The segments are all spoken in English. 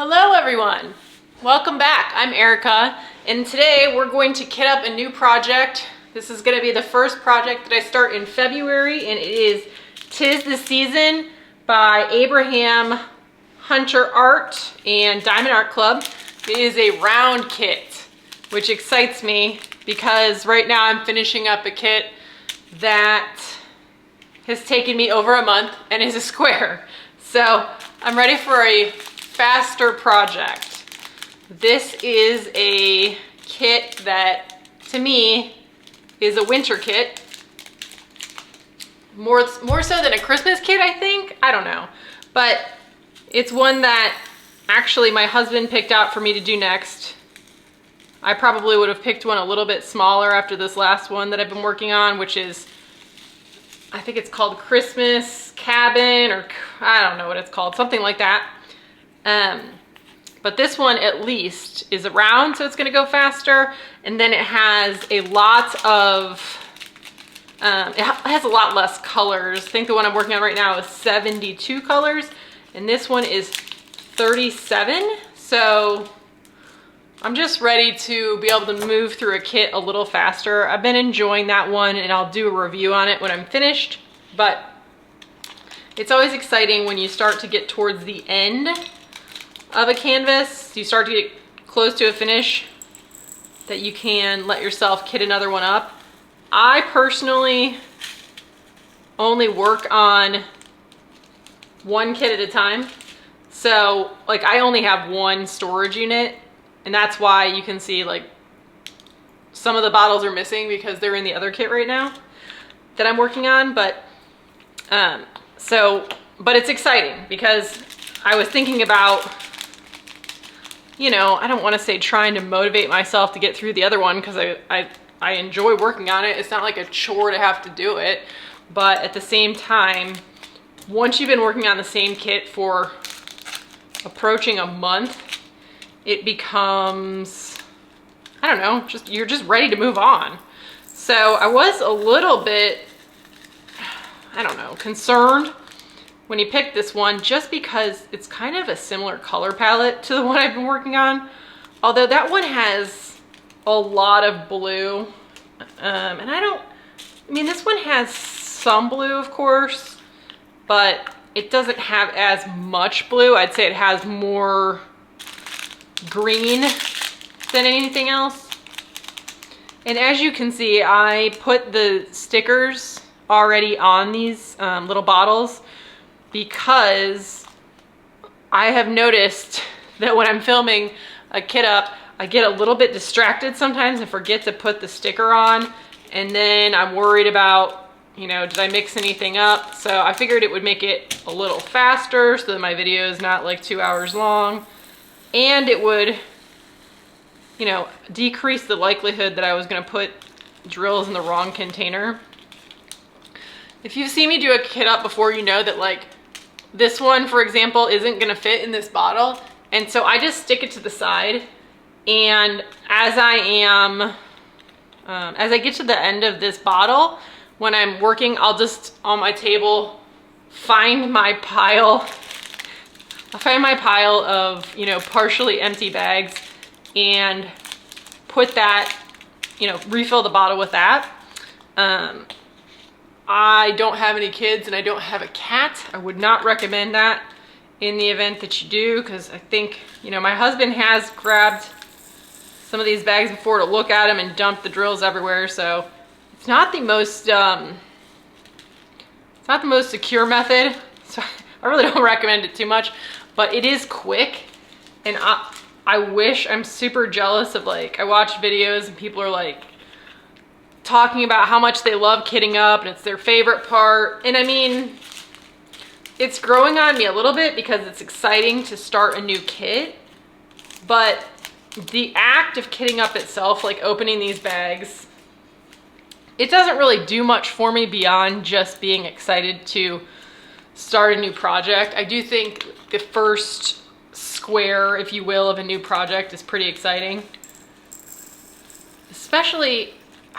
Hello everyone, welcome back. I'm Erica and today we're going to kit up a new project. This is going to be the first project that I start in February, and it is "'Tis the Season" by Abraham Hunter Art and Diamond Art Club. It is a round kit, which excites me because right now I'm finishing up a kit that has taken me over a month and is a square. So I'm ready for a faster project. This is a kit that, to me, is a winter kit. More so than a Christmas kit, I think. I don't know. But it's one that actually my husband picked out for me to do next. I probably would have picked one a little bit smaller after this last one that I've been working on, which is, I think it's called Christmas Cabin, or I don't know what it's called, something like that. But this one at least is a round, so it's gonna go faster. And then it has a lot of, it has a lot less colors. I think the one I'm working on right now is 72 colors, and this one is 37. So I'm just ready to be able to move through a kit a little faster. I've been enjoying that one, and I'll do a review on it when I'm finished. But it's always exciting when you start to get towards the end of a canvas, you start to get close to a finish, that you can let yourself kit another one up. I personally only work on one kit at a time. So like I only have one storage unit, and that's why you can see like some of the bottles are missing because they're in the other kit right now that I'm working on. But but it's exciting because I was thinking about, you know, I don't want to say trying to motivate myself to get through the other one because I enjoy working on it. It's not like a chore to have to do it. But at the same time, once you've been working on the same kit for approaching a month, it becomes, I don't know, you're just ready to move on. So I was a little bit, I don't know, concerned when he picked this one, just because it's kind of a similar color palette to the one I've been working on. Although that one has a lot of blue. And I mean, this one has some blue, of course, but it doesn't have as much blue. I'd say it has more green than anything else. And as you can see, I put the stickers already on these little bottles, because I have noticed that when I'm filming a kit up, I get a little bit distracted sometimes and forget to put the sticker on. And then I'm worried about, you know, did I mix anything up? So I figured it would make it a little faster so that my video is not like 2 hours long. And it would, you know, decrease the likelihood that I was gonna put drills in the wrong container. If you've seen me do a kit up before, you know that like this one, for example, isn't gonna fit in this bottle. And so I just stick it to the side. And as I get to the end of this bottle, when I'm working, I'll just, on my table, find my pile of, you know, partially empty bags and put that, you know, refill the bottle with that. I don't have any kids and I don't have a cat. I would not recommend that in the event that you do, because I think, you know, my husband has grabbed some of these bags before to look at them and dump the drills everywhere. So it's not the most secure method. So I really don't recommend it too much, but it is quick. And I'm super jealous of, like, I watch videos and people are like talking about how much they love kitting up and it's their favorite part. And I mean, it's growing on me a little bit because it's exciting to start a new kit, but the act of kitting up itself, like opening these bags, it doesn't really do much for me beyond just being excited to start a new project. I do think the first square, if you will, of a new project is pretty exciting.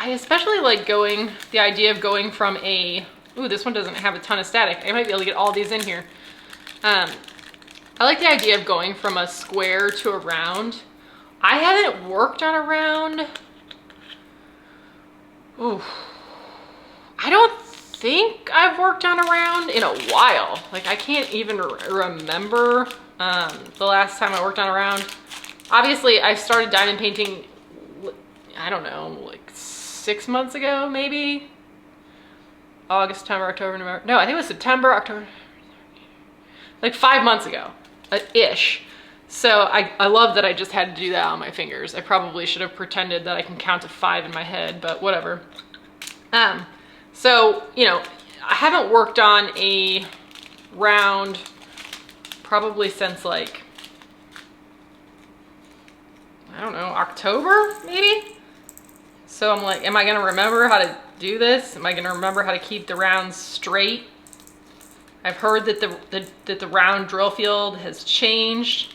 I especially like the idea of going from a, ooh, this one doesn't have a ton of static. I might be able to get all these in here. I like the idea of going from a square to a round. I haven't worked on a round. Ooh. I don't think I've worked on a round in a while. Like I can't even remember the last time I worked on a round. Obviously I started diamond painting, I don't know, like 6 months ago, maybe. August, September, October, November. No, I think it was September, October, like 5 months ago, ish. So I love that I just had to do that on my fingers. I probably should have pretended that I can count to 5 in my head, but whatever. So, you know, I haven't worked on a round probably since like, I don't know, October maybe? So I'm like, am I gonna remember how to do this? Am I gonna remember how to keep the rounds straight? I've heard that the round drill field has changed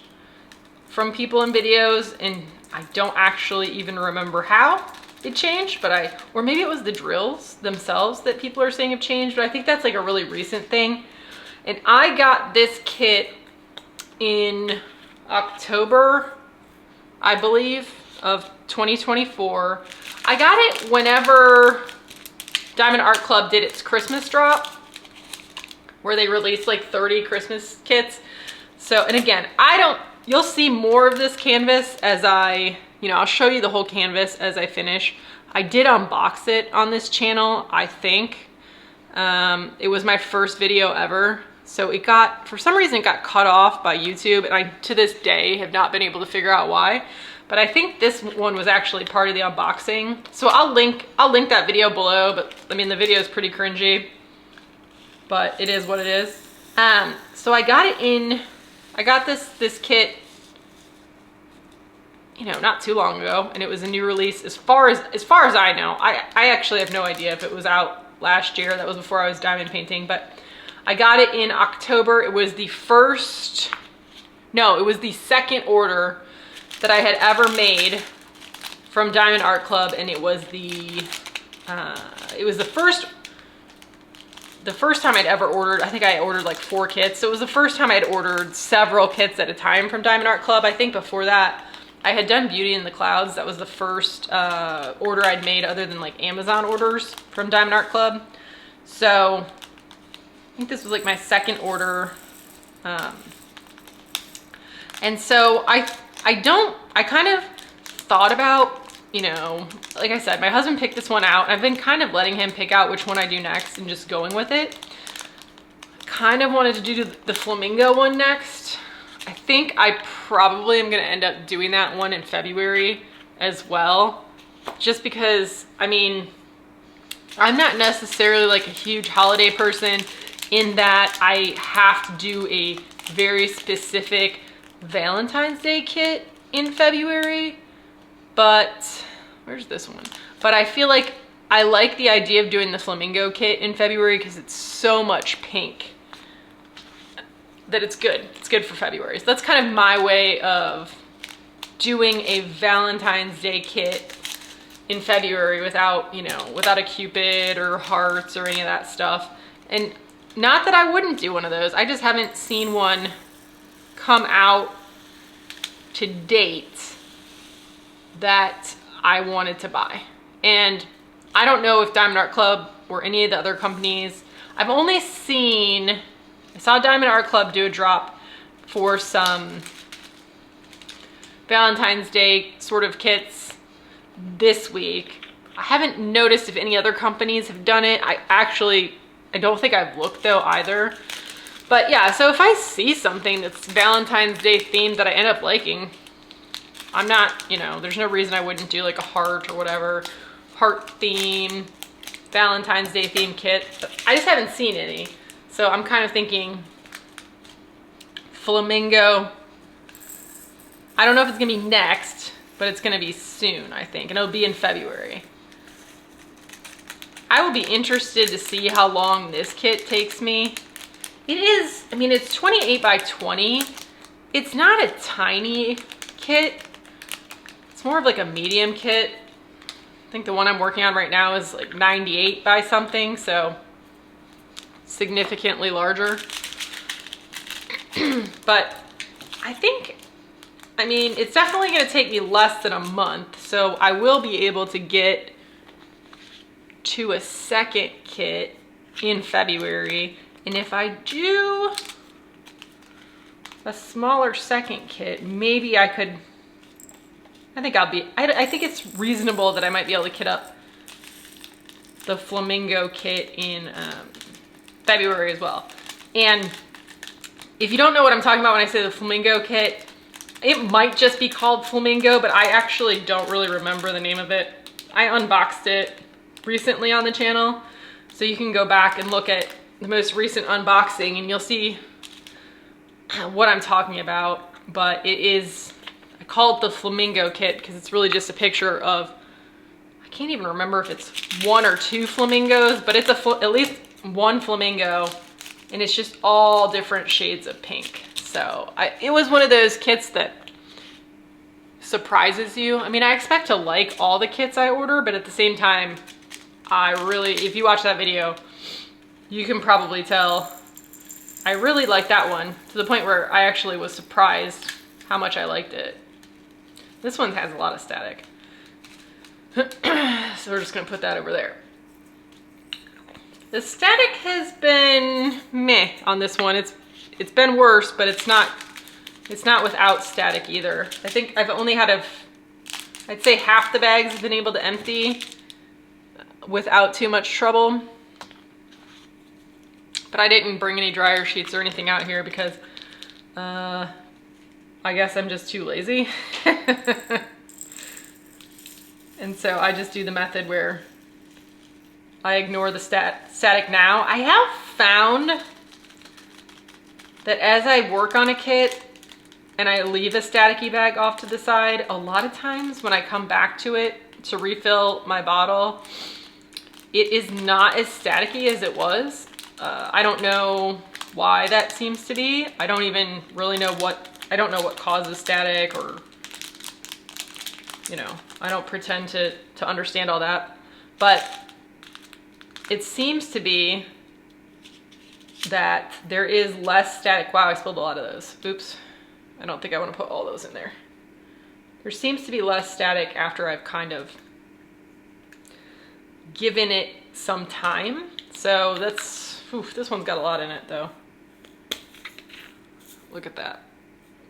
from people in videos, and I don't actually even remember how it changed, but or maybe it was the drills themselves that people are saying have changed, but I think that's like a really recent thing. And I got this kit in October, I believe, of 2024. I got it whenever Diamond Art Club did its Christmas drop, where they released like 30 Christmas kits. So, and again, you'll see more of this canvas as I'll show you the whole canvas as I finish. I did unbox it on this channel, I think. It was my first video ever. So for some reason it got cut off by YouTube, and I, to this day, have not been able to figure out why. But I think this one was actually part of the unboxing. So I'll link that video below, but I mean, the video is pretty cringy, but it is what it is. So I got this kit, you know, not too long ago, and it was a new release as far as I know. I actually have no idea if it was out last year. That was before I was diamond painting, but I got it in October. It was the second order that I had ever made from Diamond Art Club, and it was the first time I'd ever ordered. I think I ordered like 4 kits. So it was the first time I'd ordered several kits at a time from Diamond Art Club. I think before that, I had done Beauty in the Clouds. That was the first order I'd made other than like Amazon orders from Diamond Art Club. So I think this was like my second order. And so I kind of thought about, you know, like I said, my husband picked this one out. I've been kind of letting him pick out which one I do next and just going with it. Kind of wanted to do the flamingo one next. I think I probably am gonna end up doing that one in February as well. Just because, I mean, I'm not necessarily like a huge holiday person in that I have to do a very specific Valentine's Day kit in February. But where's this one? But I feel like I like the idea of doing the flamingo kit in February because it's so much pink that it's good. It's good for February. So that's kind of my way of doing a Valentine's Day kit in February without, you know, without a Cupid or hearts or any of that stuff. And not that I wouldn't do one of those. I just haven't seen one come out to date that I wanted to buy. And I don't know if Diamond Art Club or any of the other companies, I've only seen, I saw Diamond Art Club do a drop for some Valentine's Day sort of kits this week. I haven't noticed if any other companies have done it. I don't think I've looked though either. But yeah, so if I see something that's Valentine's Day themed that I end up liking, I'm not, you know, there's no reason I wouldn't do like a heart or whatever, heart theme, Valentine's Day theme kit. But I just haven't seen any. So I'm kind of thinking flamingo. I don't know if it's gonna be next, but it's gonna be soon, I think, and it'll be in February. I will be interested to see how long this kit takes me. It is, I mean, it's 28 by 20. It's not a tiny kit. It's more of like a medium kit. I think the one I'm working on right now is like 98 by something, so significantly larger. But I mean, it's definitely gonna take me less than a month, so I will be able to get to a second kit in February. And if I do a smaller second kit, maybe I could, I think it's reasonable that I might be able to kit up the flamingo kit in February as well. And if you don't know what I'm talking about when I say the flamingo kit, it might just be called flamingo, but I actually don't really remember the name of it. I unboxed it recently on the channel, so you can go back and look at the most recent unboxing and you'll see what I'm talking about. But it is, I call it the flamingo kit because it's really just a picture of, I can't even remember if it's one or two flamingos, but it's at least one flamingo, and it's just all different shades of pink. So it was one of those kits that surprises you. I mean, I expect to like all the kits I order, but at the same time, if you watch that video, you can probably tell I really like that one, to the point where I actually was surprised how much I liked it. This one has a lot of static. So we're just gonna put that over there. The static has been meh on this one. It's been worse, but it's not without static either. I think I've only had I'd say half the bags have been able to empty without too much trouble. But I didn't bring any dryer sheets or anything out here because I guess I'm just too lazy. And so I just do the method where I ignore the static now. I have found that as I work on a kit and I leave a staticky bag off to the side, a lot of times when I come back to it to refill my bottle, it is not as staticky as it was. I don't know why that seems to be. I don't even really know I don't know what causes static, or, you know, I don't pretend to understand all that. But it seems to be that there is less static. Wow, I spilled a lot of those. Oops. I don't think I want to put all those in there. There seems to be less static after I've kind of given it some time. So that's, this one's got a lot in it though. Look at that.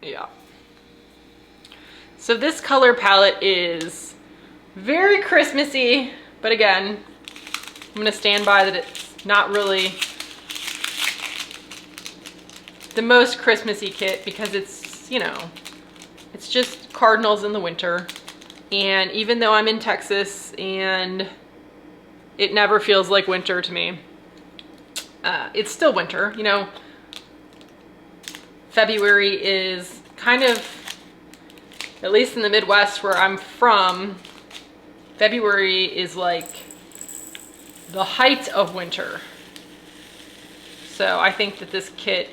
Yeah. So this color palette is very Christmassy, but again, I'm gonna stand by that it's not really the most Christmassy kit because it's, you know, it's just cardinals in the winter. And even though I'm in Texas and it never feels like winter to me, it's still winter. You know, February is kind of, at least in the Midwest where I'm from, February is like the height of winter. So I think that this kit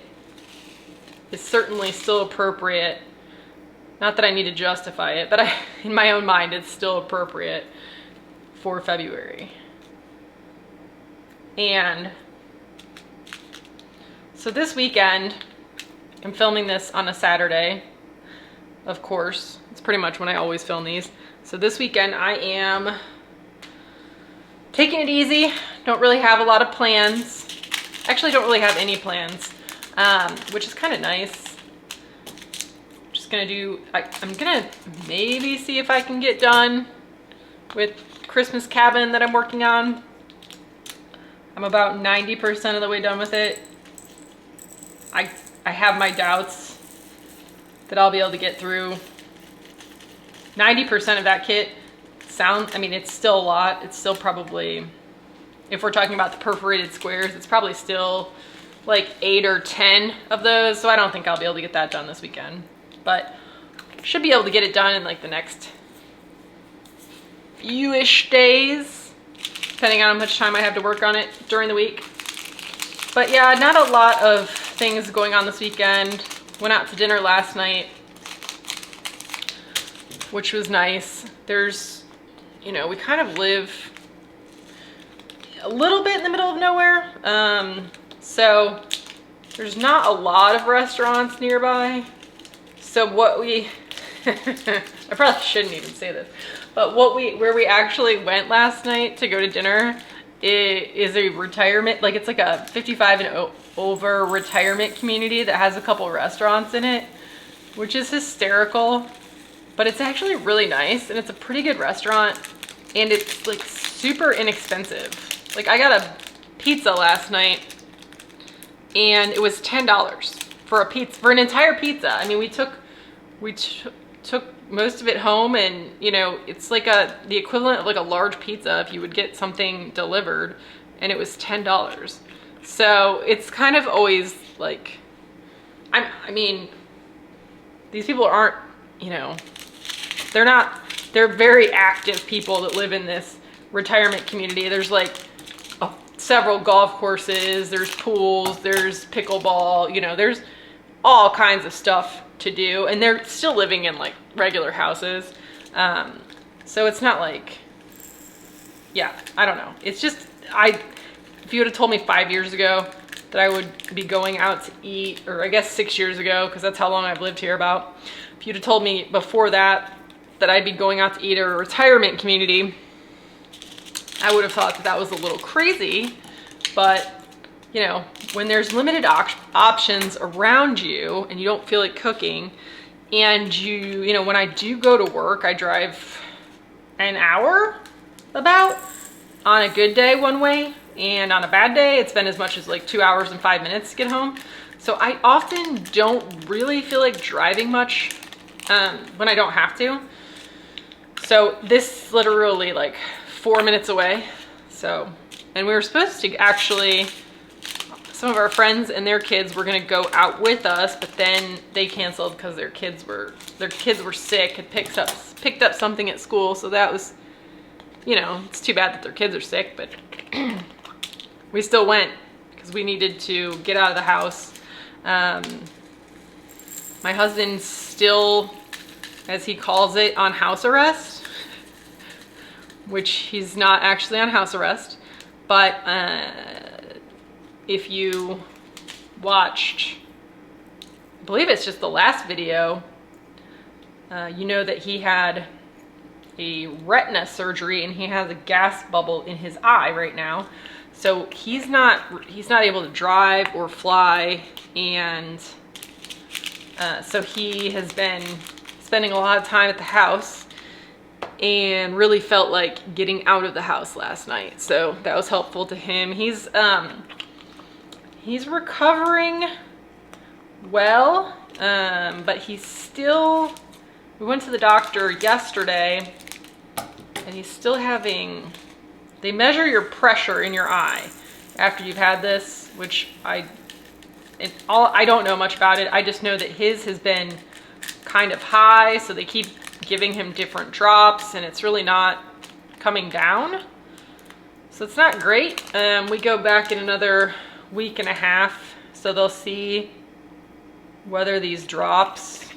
is certainly still appropriate. Not that I need to justify it, but in my own mind, it's still appropriate for February. And so this weekend, I'm filming this on a Saturday, of course. It's pretty much when I always film these. So this weekend I am taking it easy. Don't really have a lot of plans. Actually, don't really have any plans, which is kind of nice. Just gonna I'm gonna maybe see if I can get done with Christmas cabin that I'm working on. I'm about 90% of the way done with it. I have my doubts that I'll be able to get through 90% of that kit. I mean, it's still a lot. It's still probably, if we're talking about the perforated squares, it's probably still like 8 or 10 of those. So I don't think I'll be able to get that done this weekend, but should be able to get it done in like the next few-ish days, depending on how much time I have to work on it during the week. But yeah, not a lot of things going on this weekend. Went out to dinner last night, which was nice. There's, you know, we kind of live a little bit in the middle of nowhere. So there's not a lot of restaurants nearby. So what we, I probably shouldn't even say this, but where we actually went last night to go to dinner is a retirement, like it's like a 55 and over retirement community that has a couple restaurants in it, which is hysterical, but it's actually really nice and it's a pretty good restaurant and it's like super inexpensive. Like I got a pizza last night and it was $10 for a pizza, for an entire pizza. I mean, we took most of it home and you know, it's like the equivalent of like a large pizza if you would get something delivered, and it was $10. So it's kind of always like, I mean, these people aren't, you know, they're very active people that live in this retirement community. There's like several golf courses, there's pools, there's pickleball, you know, there's all kinds of stuff to do, and they're still living in like regular houses. So it's not like, yeah, I don't know. It's just, if you would have told me 5 years ago that I would be going out to eat, or I guess 6 years ago, because that's how long I've lived here about. If you'd have told me before that I'd be going out to eat at a retirement community, I would have thought that was a little crazy. But, you know, when there's limited options around you and you don't feel like cooking, and you know, when I do go to work, I drive an hour about on a good day one way, and on a bad day, it's been as much as like 2 hours and 5 minutes to get home. So I often don't really feel like driving much when I don't have to. So this is literally like 4 minutes away. So, and we were supposed to actually, some of our friends and their kids were gonna go out with us, but then they canceled because their kids were sick, had picked up something at school. So that was, you know, it's too bad that their kids are sick, but we still went because we needed to get out of the house. My husband's still, as he calls it, on house arrest, which he's not actually on house arrest, but if you watched, I believe it's just the last video, you know that he had a retina surgery and he has a gas bubble in his eye right now. So he's not able to drive or fly, and so he has been spending a lot of time at the house and really felt like getting out of the house last night. So that was helpful to him. He's recovering well, but he's still, we went to the doctor yesterday and he's still having, they measure your pressure in your eye after you've had this, which I don't know much about it. I just know that his has been kind of high, so they keep giving him different drops and it's really not coming down. So it's not great. We go back in another week and a half, so they'll see whether these drops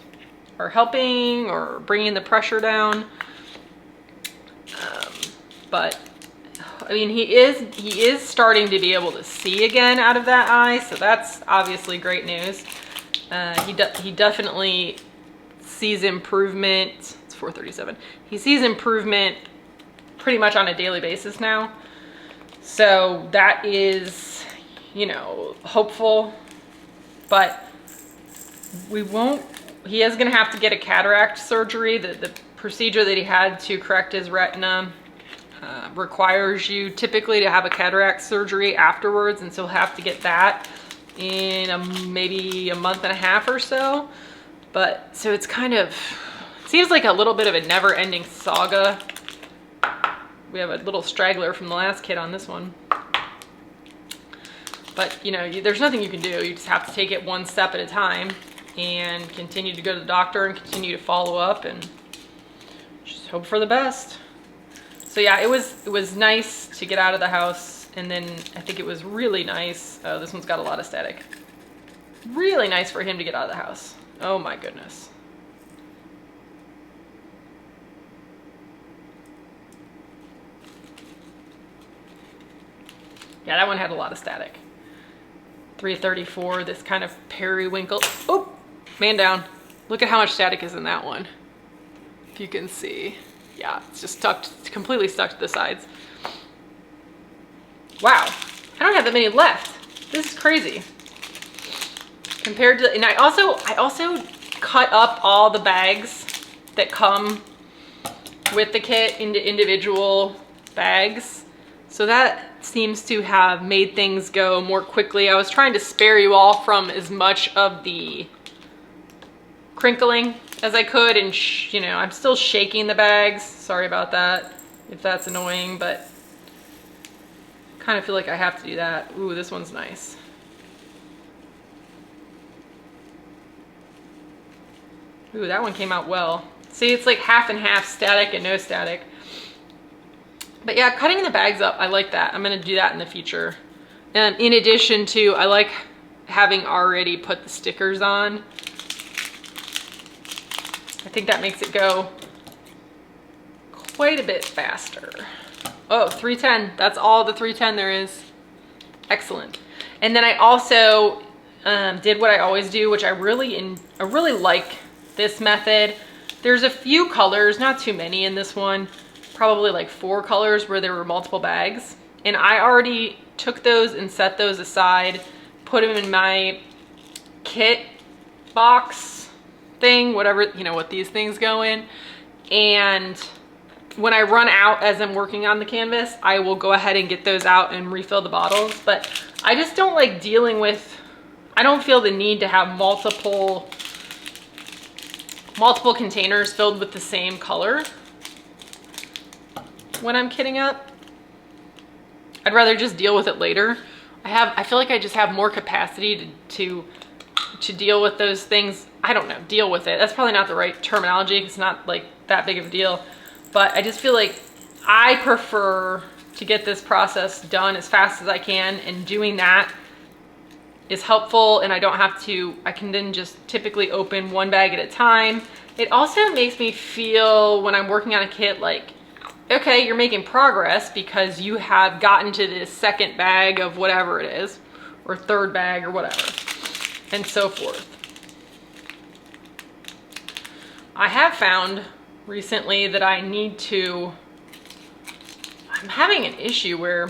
are helping or bringing the pressure down. But I mean, he is starting to be able to see again out of that eye, so that's obviously great news. He definitely sees improvement. It's 4:37. He sees improvement pretty much on a daily basis now. So that is, you know, hopeful, but he is gonna have to get a cataract surgery. The procedure that he had to correct his retina requires you typically to have a cataract surgery afterwards, and so he'll have to get that in maybe a month and a half or so. But so it's kind of, it seems like a little bit of a never-ending saga. We have a little straggler from the last kid on this one. But you know, there's nothing you can do. You just have to take it one step at a time and continue to go to the doctor and continue to follow up and just hope for the best. So yeah, it was nice to get out of the house, and then I think it was really nice. Oh, this one's got a lot of static. Really nice for him to get out of the house. Oh my goodness. Yeah, that one had a lot of static. 334, this kind of periwinkle. Oh, man down. Look at how much static is in that one. If you can see. Yeah, it's just stuck, completely stuck to the sides. Wow, I don't have that many left. This is crazy. Compared to, and I also cut up all the bags that come with the kit into individual bags. So that seems to have made things go more quickly. I was trying to spare you all from as much of the crinkling as I could, and you know, I'm still shaking the bags. Sorry about that, if that's annoying, but kind of feel like I have to do that. Ooh, this one's nice. Ooh, that one came out well. See, it's like half and half, static and no static. But yeah, cutting the bags up, I like that. I'm gonna do that in the future. And in addition to, I like having already put the stickers on. I think that makes it go quite a bit faster. Oh, 310, that's all the 310 there is. Excellent. And then I also did what I always do, which I really like this method. There's a few colors, not too many in this one, probably like 4 colors where there were multiple bags. And I already took those and set those aside, put them in my kit box thing, whatever, you know, what these things go in. And when I run out as I'm working on the canvas, I will go ahead and get those out and refill the bottles. But I just don't like dealing with, I don't feel the need to have multiple containers filled with the same color when I'm kitting up. I'd rather just deal with it later. I feel like I just have more capacity to deal with those things. I don't know, deal with it. That's probably not the right terminology. It's not like that big of a deal. But I just feel like I prefer to get this process done as fast as I can, and doing that is helpful, and I don't have to, I can then just typically open one bag at a time. It also makes me feel when I'm working on a kit like, okay, you're making progress because you have gotten to this second bag of whatever it is, or third bag or whatever, and so forth. I have found recently that I need to, I'm having an issue where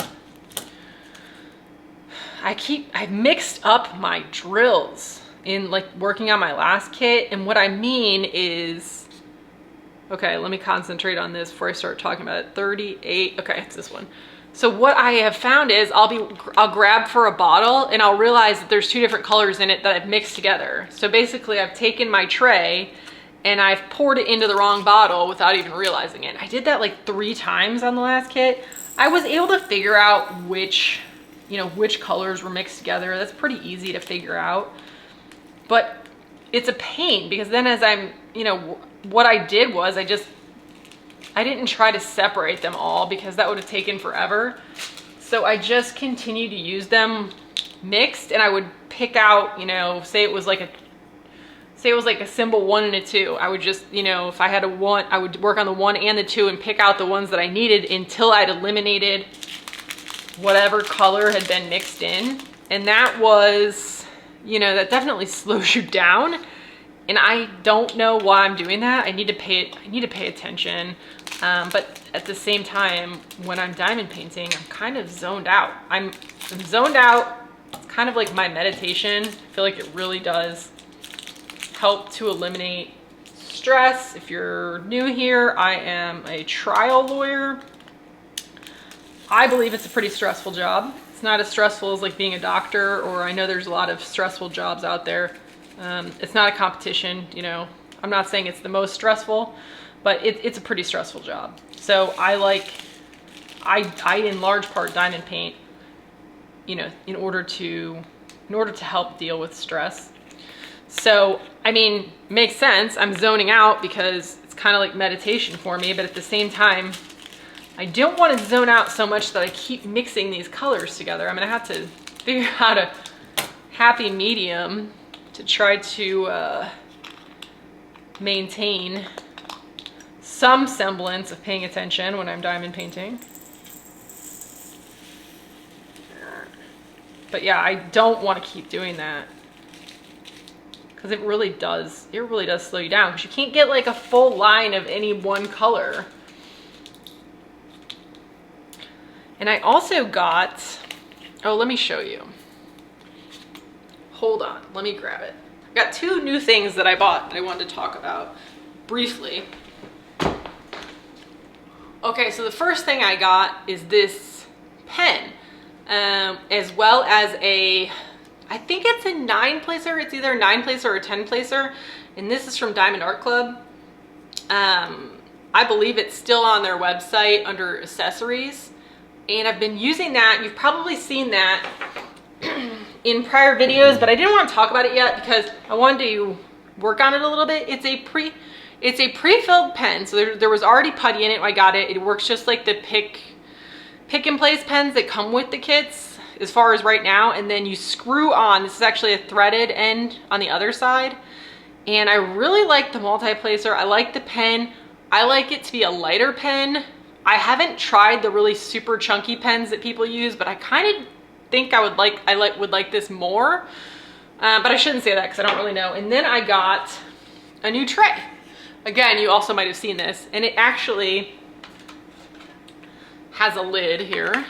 I've mixed up my drills in like working on my last kit. And what I mean is, okay, let me concentrate on this before I start talking about it. 38, okay, it's this one. So what I have found is I'll grab for a bottle and I'll realize that there's 2 different colors in it that I've mixed together. So basically I've taken my tray and I've poured it into the wrong bottle without even realizing it. I did that like 3 times on the last kit. I was able to figure out which colors were mixed together. That's pretty easy to figure out. But it's a pain because then as I'm, what I did was I didn't try to separate them all because that would have taken forever. So I just continued to use them mixed, and I would pick out, say it was like a symbol 1 and a 2. I would just, if I had a 1, I would work on the 1 and the 2 and pick out the ones that I needed until I'd eliminated whatever color had been mixed in. And that was, that definitely slows you down. And I don't know why I'm doing that. I need to pay attention. But at the same time, when I'm diamond painting, I'm kind of zoned out. I'm zoned out. It's kind of like my meditation. I feel like it really does help to eliminate stress. If you're new here, I am a trial lawyer. I believe it's a pretty stressful job. It's not as stressful as like being a doctor, or I know there's a lot of stressful jobs out there. It's not a competition, I'm not saying it's the most stressful, but it's a pretty stressful job. So I in large part diamond paint, in order to help deal with stress. So, I mean, makes sense. I'm zoning out because it's kind of like meditation for me, but at the same time, I don't want to zone out so much that I keep mixing these colors together. I'm going to have to figure out a happy medium to try to maintain some semblance of paying attention when I'm diamond painting. But yeah, I don't want to keep doing that because it really does slow you down, because you can't get like a full line of any one color. And I also got, oh, let me show you. Hold on, let me grab it. I got two new things that I bought that I wanted to talk about briefly. Okay, so the first thing I got is this pen, as well as I think it's a 9-placer. It's either a 9-placer or a 10-placer. And this is from Diamond Art Club. I believe it's still on their website under accessories. And I've been using that. You've probably seen that in prior videos, but I didn't want to talk about it yet because I wanted to work on it a little bit. It's a pre-filled pen. So there was already putty in it when I got it. It works just like the pick and place pens that come with the kits as far as right now. And then you screw on, this is actually a threaded end on the other side. And I really like the multi-placer. I like the pen. I like it to be a lighter pen. I haven't tried the really super chunky pens that people use, but I kind of think I would like this more. But I shouldn't say that because I don't really know. And then I got a new tray. Again, you also might have seen this, and it actually has a lid here.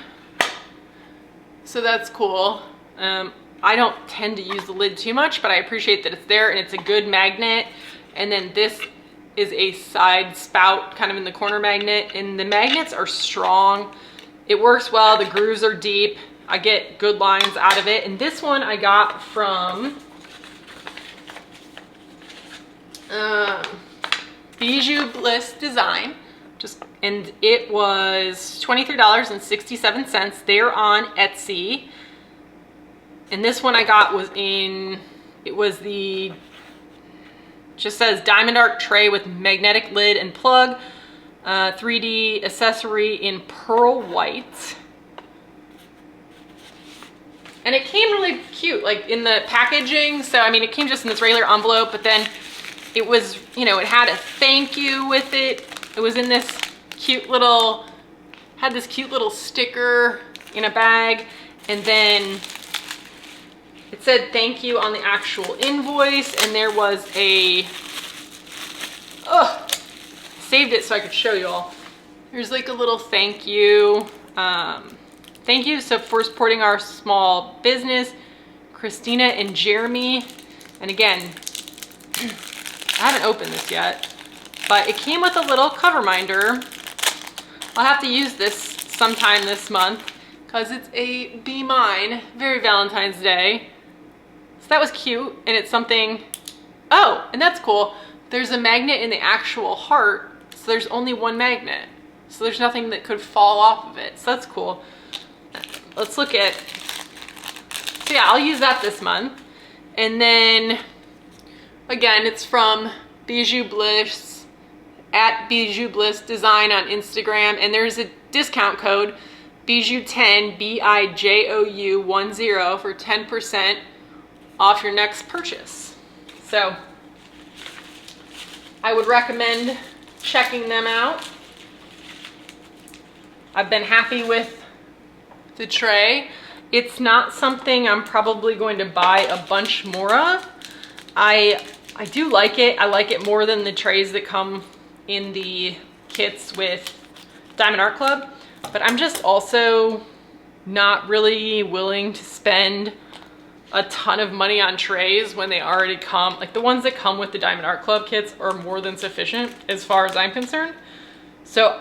So that's cool. I don't tend to use the lid too much, but I appreciate that it's there and it's a good magnet. And then this is a side spout kind of in the corner magnet, and the magnets are strong. It works well, the grooves are deep. I get good lines out of it. And this one I got from Bijou Bliss Design. And it was $23.67. They're on Etsy. And this one I got was just says Diamond Art tray with magnetic lid and plug, 3D accessory in pearl white. And it came really cute, like in the packaging. So, I mean, it came just in this regular envelope, but then it was, you know, it had a thank you with it. It was in this cute little, had this cute little sticker in a bag. And then it said thank you on the actual invoice. And there was saved it so I could show you all. There's like a little thank you. Thank you for supporting our small business, Christina and Jeremy. And again, I haven't opened this yet, but it came with a little cover minder. I'll have to use this sometime this month because it's a Be Mine, very Valentine's Day. So that was cute, and it's something, oh, and that's cool. There's a magnet in the actual heart, so there's only one magnet. So there's nothing that could fall off of it, so that's cool. Let's look at, so yeah, I'll use that this month. And then, again, it's from Bijou Bliss, at Bijou Bliss Design on Instagram. And there's a discount code, Bijou10, BIJOU10 for 10% off your next purchase. So I would recommend checking them out. I've been happy with the tray. It's not something I'm probably going to buy a bunch more of. I do like it. I like it more than the trays that come in the kits with Diamond Art Club, but I'm just also not really willing to spend a ton of money on trays when they already come. Like the ones that come with the Diamond Art Club kits are more than sufficient as far as I'm concerned. So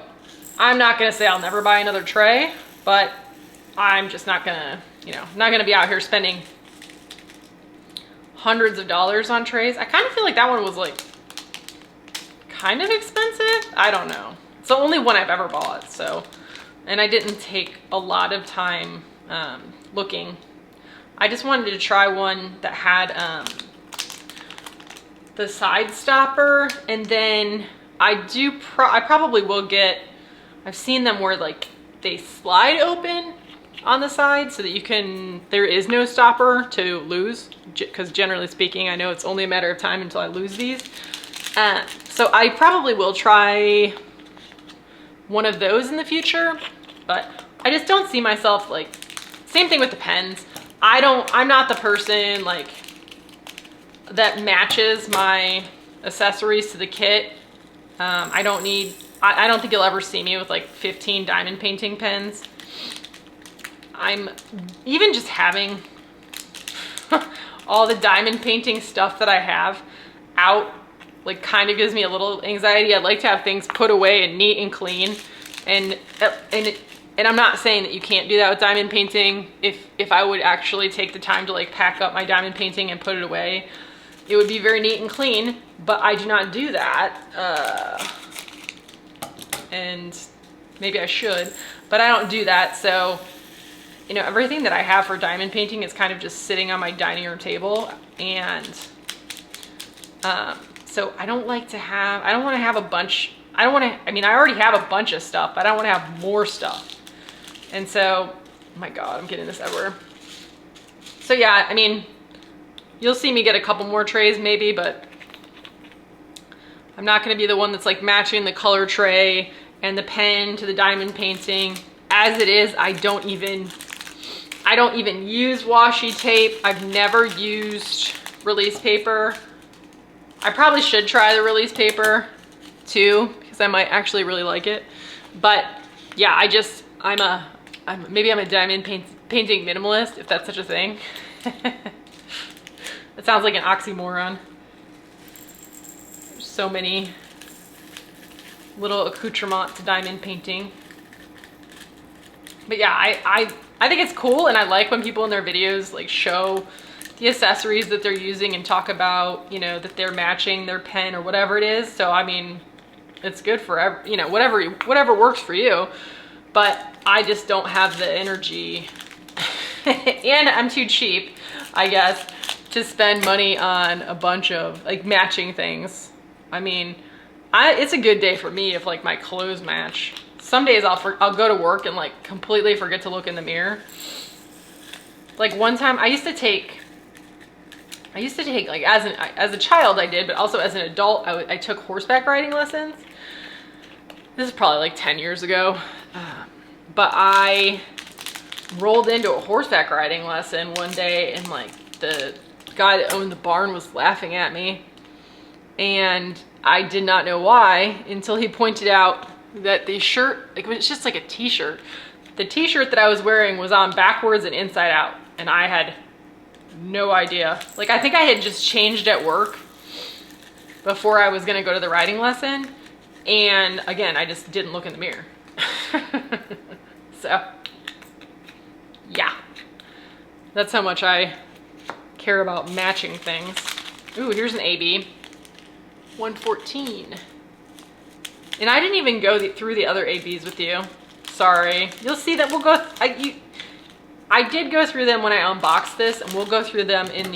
I'm not gonna say I'll never buy another tray, but I'm just not gonna, not gonna be out here spending hundreds of dollars on trays. I kind of feel like that one was like kind of expensive. I don't know. It's the only one I've ever bought, so, and I didn't take a lot of time looking. I just wanted to try one that had the side stopper, and then I probably will get, I've seen them where like they slide open on the side so that there is no stopper to lose, because generally speaking, I know it's only a matter of time until I lose these. So I probably will try one of those in the future, but I just don't see myself like, same thing with the pens. I'm not the person like that matches my accessories to the kit. I don't think you'll ever see me with like 15 diamond painting pens. I'm even just having all the diamond painting stuff that I have out, like, kind of gives me a little anxiety. I'd like to have things put away and neat and clean. And I'm not saying that you can't do that with diamond painting. If I would actually take the time to like pack up my diamond painting and put it away, it would be very neat and clean, but I do not do that. And maybe I should, but I don't do that. So, you know, everything that I have for diamond painting is kind of just sitting on my dining room table. And so I don't want to have a bunch. I already have a bunch of stuff, but I don't want to have more stuff. And so, oh my God, I'm getting this everywhere. So yeah, I mean, you'll see me get a couple more trays maybe, but I'm not going to be the one that's like matching the color tray and the pen to the diamond painting. As it is, I don't even use washi tape. I've never used release paper. I probably should try the release paper too, because I might actually really like it. But yeah, maybe I'm a diamond painting minimalist, if that's such a thing. That sounds like an oxymoron. There's so many little accoutrements to diamond painting. But yeah, I think it's cool, and I like when people in their videos like show the accessories that they're using and talk about, you know, that they're matching their pen or whatever it is. So I mean, it's good for you know, whatever works for you. But I just don't have the energy, and I'm too cheap, I guess, to spend money on a bunch of like matching things. I mean, it's a good day for me if like my clothes match. Some days I'll go to work and like completely forget to look in the mirror. Like one time I used to take like as a child I did, but also as an adult I took horseback riding lessons. This is probably like 10 years ago. But I rolled into a horseback riding lesson one day, and like the guy that owned the barn was laughing at me, and I did not know why until he pointed out that the shirt, like, it was just like a t-shirt. The t-shirt that I was wearing was on backwards and inside out, and I had no idea. Like, I think I had just changed at work before I was gonna go to the riding lesson, and again, I just didn't look in the mirror. So yeah, that's how much I care about matching things. Ooh, here's an AB 114, and I didn't even go through the other ABs with you. Sorry. You'll see that we'll go. I did go through them when I unboxed this, and we'll go through them in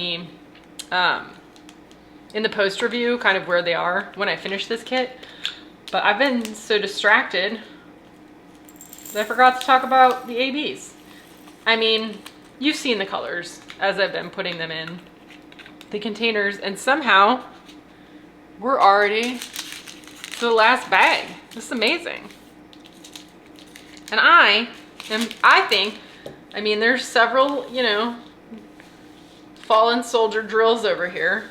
the post review, kind of where they are when I finish this kit. But I've been so distracted that I forgot to talk about the ABs. I mean, you've seen the colors as I've been putting them in the containers, and somehow we're already to the last bag. This is amazing. And I mean, there's several, you know, fallen soldier drills over here,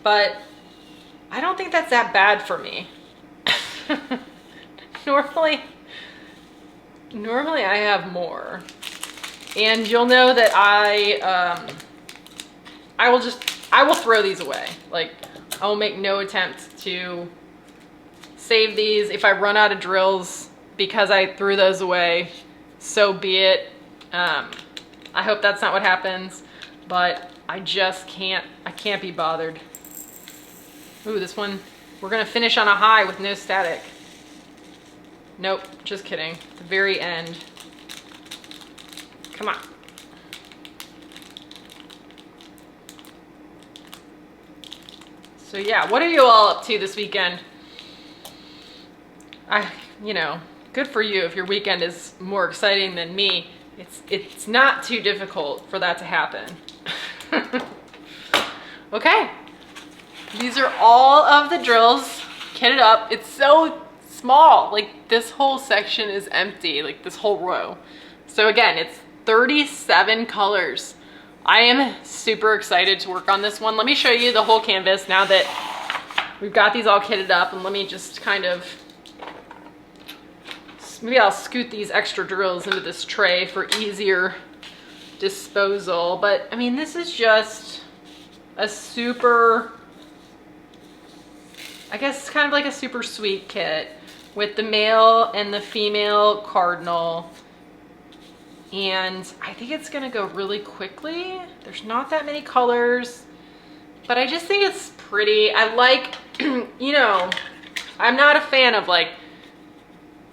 but I don't think that's that bad for me. Normally I have more, and you'll know that I will throw these away. Like, I will make no attempt to save these. If I run out of drills because I threw those away, so be it. I hope that's not what happens, but I just can't be bothered. Ooh, this one, we're gonna finish on a high with no static. Nope, just kidding. At the very end. Come on. So yeah, what are you all up to this weekend? You know, good for you if your weekend is more exciting than me. It's not too difficult for that to happen. Okay. These are all of the drills kitted up. It's so small. Like, this whole section is empty, like this whole row. So again, it's 37 colors I am super excited to work on this one. Let me show you the whole canvas now that we've got these all kitted up, and let me just kind of, maybe I'll scoot these extra drills into this tray for easier disposal. But I mean, this is just a super, I guess kind of like a super sweet kit with the male and the female cardinal. And I think it's gonna go really quickly. There's not that many colors, but I just think it's pretty. I like, you know, I'm not a fan of like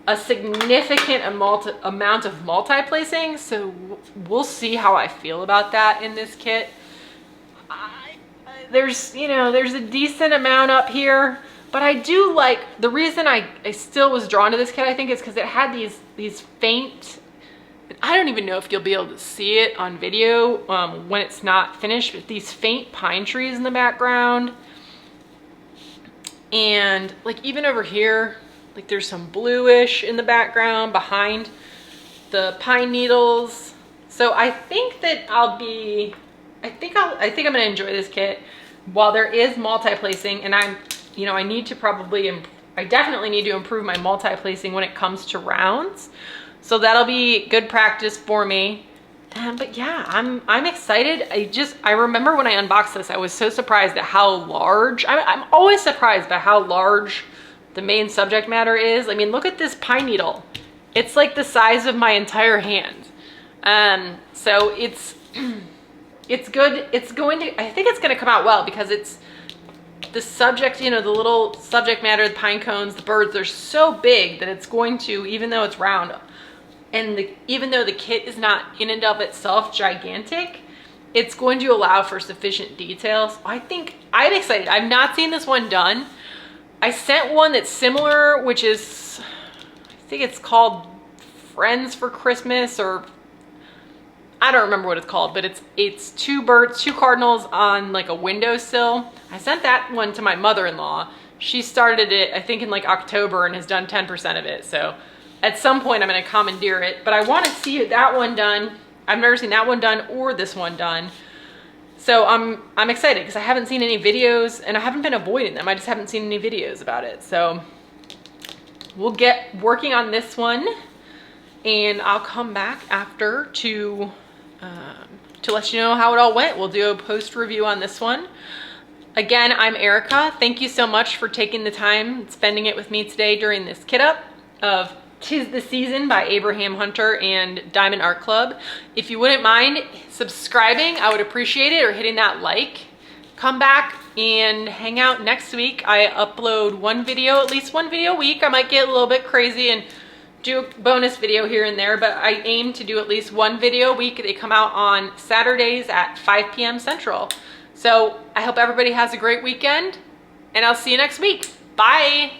a significant amount of multi-placing, so we'll see how I feel about that in this kit. There's, you know, there's a decent amount up here, but I do like, the reason I still was drawn to this kit, I think, is because it had these faint, I don't even know if you'll be able to see it on video when it's not finished, but these faint pine trees in the background. And like even over here, like there's some bluish in the background behind the pine needles. So I think that I think I'm gonna enjoy this kit. While there is multi-placing, and I definitely need to improve my multi-placing when it comes to rounds. So that'll be good practice for me. But yeah, I'm excited. I remember when I unboxed this, I was so surprised at how large, I'm always surprised by how large the main subject matter is. I mean, look at this pine needle. It's like the size of my entire hand. So it's good. I think it's going to come out well because it's the subject, you know, the little subject matter, the pine cones, the birds, they're so big that it's going to, even though it's round, and even though the kit is not in and of itself gigantic, it's going to allow for sufficient details. I think I'm excited. I've not seen this one done. I sent one that's similar, which is, I think it's called Friends for Christmas, or I don't remember what it's called, but it's two birds, two cardinals on like a windowsill. I sent that one to my mother-in-law. She started it, I think, in like October and has done 10% of it. So at some point I'm gonna commandeer it, but I wanna see that one done. I've never seen that one done or this one done. So I'm excited because I haven't seen any videos, and I haven't been avoiding them. I just haven't seen any videos about it. So we'll get working on this one, and I'll come back after to let you know how it all went. We'll do a post review on this one. Again, I'm Erica. Thank you so much for taking the time, spending it with me today during this kit up of 'Tis the Season by Abraham Hunter and Diamond Art Club. If you wouldn't mind subscribing, I would appreciate it, or hitting that like. Come back and hang out next week. I upload one video, at least one video a week. I might get a little bit crazy and do a bonus video here and there, but I aim to do at least one video a week. They come out on Saturdays at 5 p.m. Central. So I hope everybody has a great weekend, and I'll see you next week. Bye.